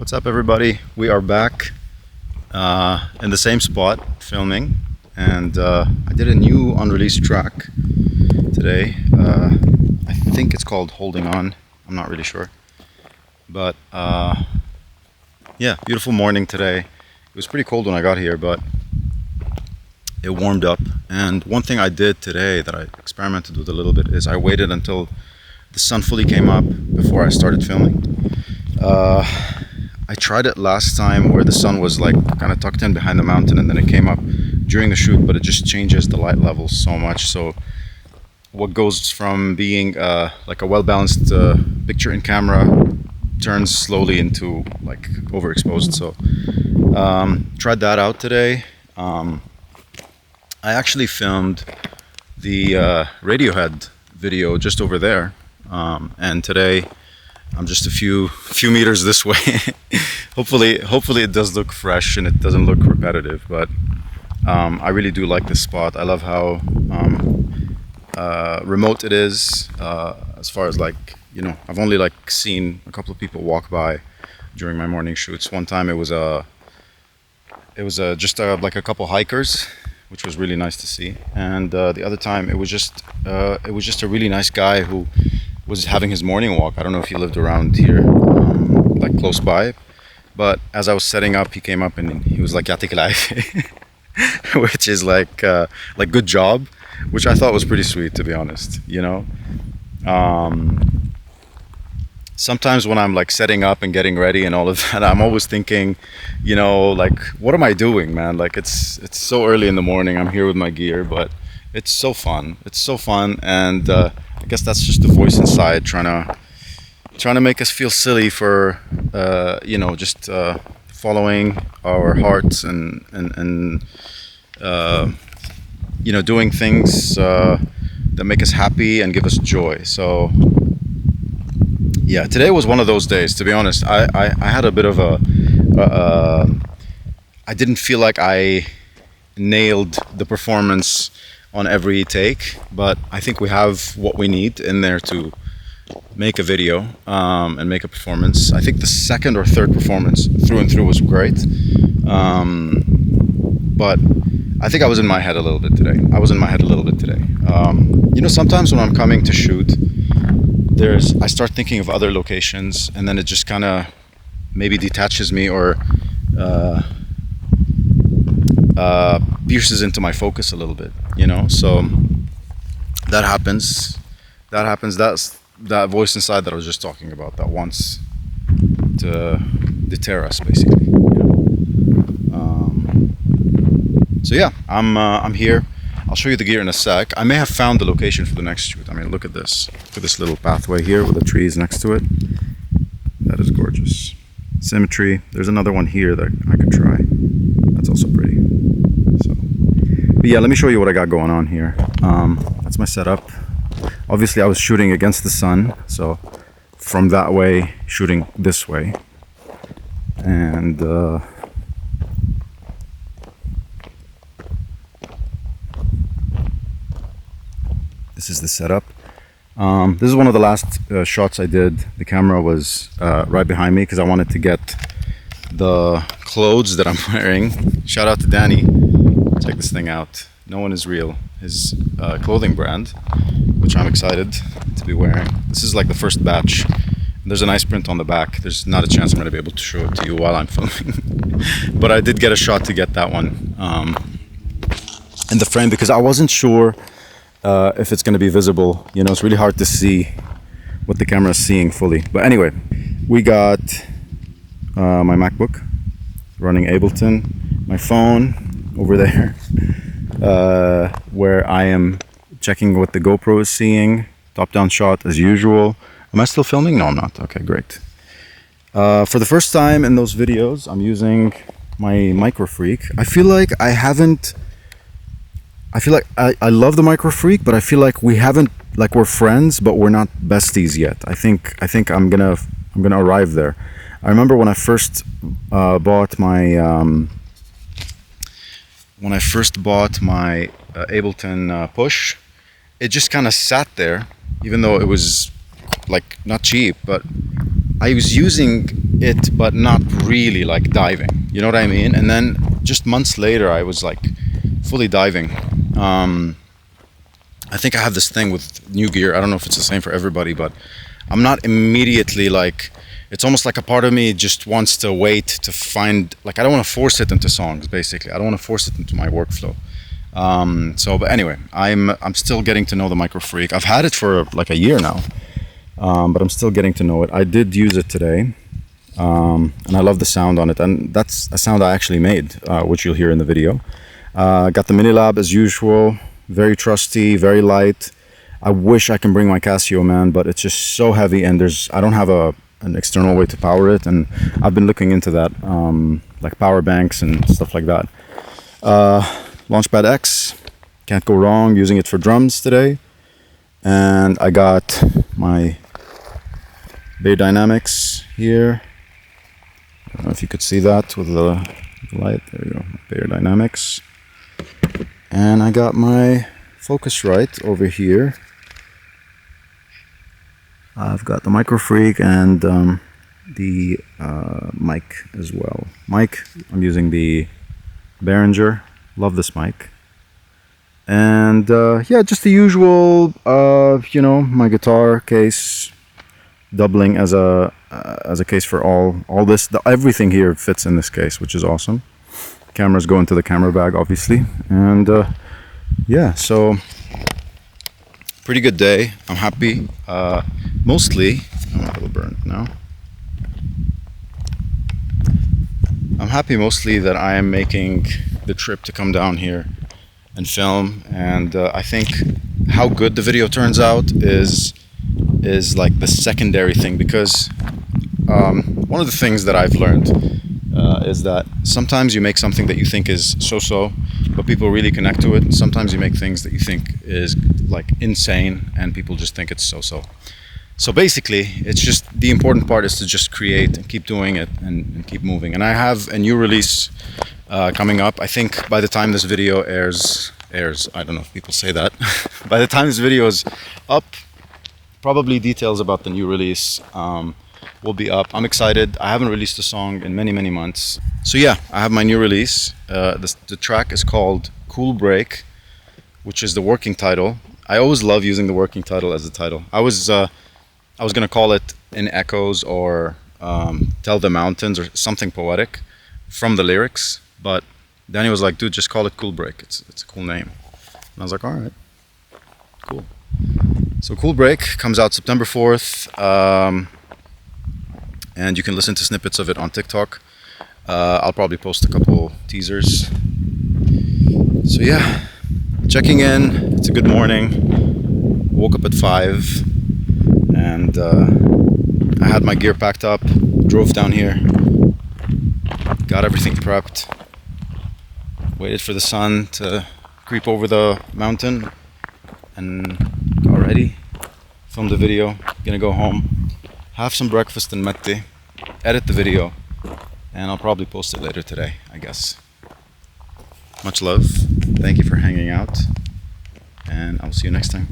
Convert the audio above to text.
What's up, everybody? We are back in the same spot filming, and I did a new unreleased track today. I think it's called Holding On. I'm not really sure, but yeah, beautiful morning today. It was pretty cold when I got here, but it warmed up. And one thing I did today that I experimented with a little bit is I waited until the sun fully came up before I started filming. I tried it last time where the sun was like kind of tucked in behind the mountain, and then it came up during the shoot, but it just changes the light levels so much. So what goes from being like a well-balanced picture in camera turns slowly into like overexposed. So tried that out today. I actually filmed the Radiohead video just over there, and today I'm just a few meters this way. hopefully it does look fresh and it doesn't look repetitive, but I really do like this spot. I love how remote it is, as far as like, you know, I've only like seen a couple of people walk by during my morning shoots. One time it was just like a couple hikers, which was really nice to see, and the other time it was just a really nice guy who was having his morning walk. I don't know if he lived around here, like close by, but as I was setting up, he came up and he was like "Yatik al-Aafiyeh," which is like good job, which I thought was pretty sweet, to be honest. You know, sometimes when I'm like setting up and getting ready and all of that, I'm always thinking, you know, like, what am I doing, man? Like it's so early in the morning. I'm here with my gear, but it's so fun. It's so fun, and I guess that's just the voice inside trying to make us feel silly for you know, just following our hearts and you know, doing things that make us happy and give us joy. So yeah, today was one of those days, to be honest. I had a bit of I didn't feel like I nailed the performance on every take, but I think we have what we need in there to make a video and make a performance. I think the second or third performance through and through was great, but I think I was in my head a little bit today. You know, sometimes when I'm coming to shoot, I start thinking of other locations, and then it just kind of maybe detaches me or pierces into my focus a little bit, you know. So that happens. That's that voice inside that I was just talking about, that wants to deter us, basically, you know? So yeah, I'm here. I'll show you the gear in a sec. I may have found the location for the next shoot. I mean, look at this. Look at this little pathway here with the trees next to it. That is gorgeous. Symmetry. There's another one here that I could try. That's also pretty. So, but yeah, let me show you what I got going on here. That's my setup. Obviously, I was shooting against the sun, so from that way, shooting this way. And this is the setup. This is one of the last shots I did. The camera was right behind me because I wanted to get the clothes that I'm wearing. Shout out to Danny. Check this thing out. No One Is Real, his clothing brand, which I'm excited to be wearing. This is like the first batch. There's a nice print on the back. There's not a chance I'm going to be able to show it to you while I'm filming. But I did get a shot to get that one in the frame because I wasn't sure if it's going to be visible. You know, it's really hard to see what the camera is seeing fully. But anyway, we got my MacBook running Ableton, my phone over there, where I am checking what the GoPro is seeing. Top-down shot as usual. Am I still filming? No, I'm not. Okay, great. For the first time in those videos, I'm using my Micro Freak. I feel like I love the Micro Freak, but I feel like we're friends, but we're not besties yet. I think I'm gonna arrive there. I remember when I first bought my Ableton Push, it just kind of sat there, even though it was like not cheap, but I was using it, but not really like diving. You know what I mean? And then just months later, I was like fully diving. I think I have this thing with new gear. I don't know if it's the same for everybody, but I'm not immediately like, it's almost like a part of me just wants to wait to find, like, I don't want to force it into songs, basically. I don't want to force it into my workflow. But anyway, I'm still getting to know the Micro Freak. I've had it for like a year now, but I'm still getting to know it. I did use it today, and I love the sound on it. And that's a sound I actually made, which you'll hear in the video. Got the Mini Lab as usual. Very trusty, very light. I wish I can bring my Casio, man, but it's just so heavy, and I don't have an external way to power it, and I've been looking into that, like power banks and stuff like that. Launchpad X, can't go wrong using it for drums today. And I got my Bayer Dynamics here. I don't know if you could see that with the light. There we go, Bayer Dynamics. And I got my Focusrite over here. I've got the Micro Freak and the mic as well. Mic, I'm using the Behringer. Love this mic. And yeah, just the usual, you know, my guitar case, doubling as a case for all this. Everything here fits in this case, which is awesome. Cameras go into the camera bag, obviously. And yeah, so pretty good day. I'm happy. Mostly, I'm a little burnt now. I'm happy mostly that I am making the trip to come down here and film, and I think how good the video turns out is like the secondary thing, because one of the things that I've learned is that sometimes you make something that you think is so-so, but people really connect to it. Sometimes you make things that you think is like insane, and people just think it's so-so. So basically, it's just, the important part is to just create and keep doing it and keep moving. And I have a new release coming up. I think by the time this video airs, I don't know if people say that. By the time this video is up, probably details about the new release will be up. I'm excited. I haven't released a song in many months. So yeah, I have my new release. The track is called Coolbreak, which is the working title. I always love using the working title as the title. I was gonna call it In Echoes or Tell the Mountains or something poetic from the lyrics, but Danny was like, dude, just call it Coolbreak. It's a cool name. And I was like, all right, cool. So Coolbreak comes out September 4th, and you can listen to snippets of it on TikTok. I'll probably post a couple teasers. So yeah, checking in. It's a good morning. Woke up at 5, and I had my gear packed up, drove down here, got everything prepped, waited for the sun to creep over the mountain, and got ready, filmed the video. Gonna go home, have some breakfast in Metti, edit the video, and I'll probably post it later today, I guess. Much love, thank you for hanging out, and I'll see you next time.